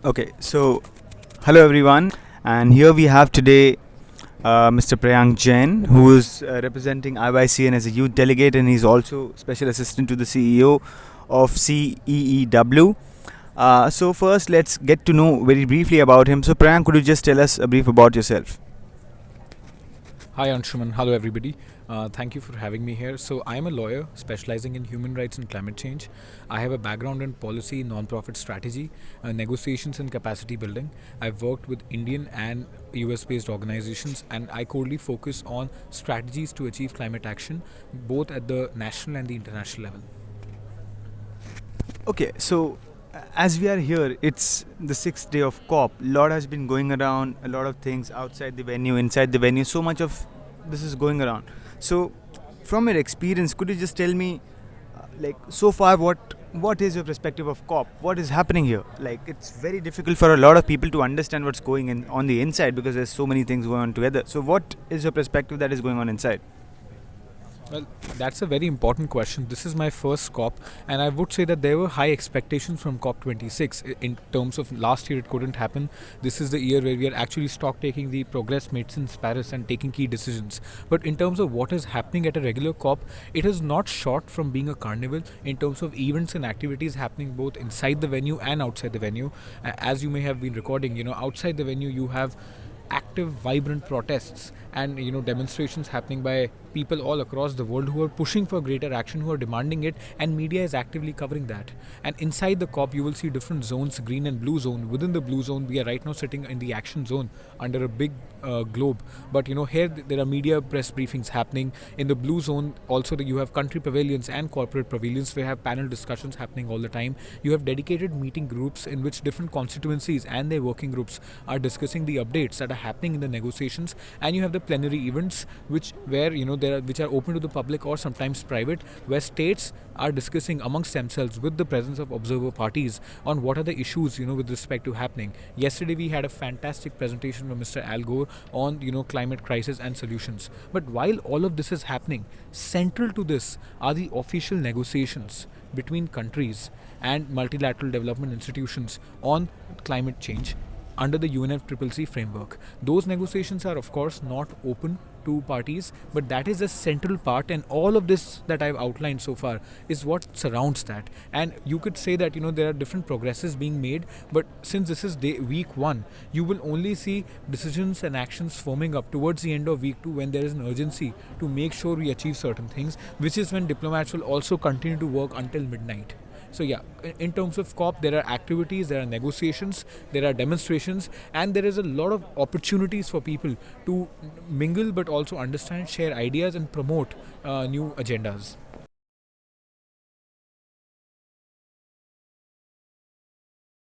Okay, so hello everyone, and here we have today Mr. Priyank Jain, who is representing IYCN as a youth delegate, and he's also special assistant to the CEO of CEEW. So first, let's get to know very briefly about him. So Priyank, could you just tell us a brief about yourself? Hi Anshuman, hello everybody. Thank you for having me here. So I'm a lawyer specializing in human rights and climate change. I have a background in policy, non-profit strategy, negotiations and capacity building. I've worked with Indian and US-based organizations, and I currently focus on strategies to achieve climate action, both at the national and the international level. Okay, so as we are here, it's the sixth day of COP. A lot has been going around, a lot of things outside the venue, inside the venue. So much of this is going around. So, from your experience, could you just tell me, like, so far, what is your perspective of COP? What is happening here? Like, it's very difficult for a lot of people to understand what's going in on the inside because there's so many things going on together. So, what is your perspective that is going on inside? Well, that's a very important question. This is my first COP, and I would say that there were high expectations from COP26 in terms of last year it couldn't happen. This is the year where we are actually stock taking the progress made since Paris and taking key decisions. But in terms of what is happening at a regular COP, it is not short from being a carnival in terms of events and activities happening both inside the venue and outside the venue. As you may have been recording, outside the venue you have active vibrant protests and demonstrations happening by people all across the world who are pushing for greater action, who are demanding it, and media is actively covering that. And inside the COP you will see different zones, green and blue zone. Within the blue zone we are right now sitting in the action zone under a big globe, but here there are media press briefings happening. In the blue zone also you have country pavilions and corporate pavilions where you have panel discussions happening all the time. You have dedicated meeting groups in which different constituencies and their working groups are discussing the updates that are happening in the negotiations. And you have the plenary events which are open to the public or sometimes private, where states are discussing amongst themselves with the presence of observer parties on what are the issues with respect to happening. Yesterday we had a fantastic presentation from Mr. Al Gore on climate crisis and solutions. But while all of this is happening, central to this are the official negotiations between countries and multilateral development institutions on climate change under the UNFCCC framework. Those negotiations are of course not open to parties, but that is a central part, and all of this that I've outlined so far is what surrounds that. And you could say that there are different progresses being made, but since this is week 1, you will only see decisions and actions forming up towards the end of week 2, when there is an urgency to make sure we achieve certain things, which is when diplomats will also continue to work until midnight. So yeah, in terms of COP, there are activities, there are negotiations, there are demonstrations, and there is a lot of opportunities for people to mingle but also understand, share ideas, and promote new agendas.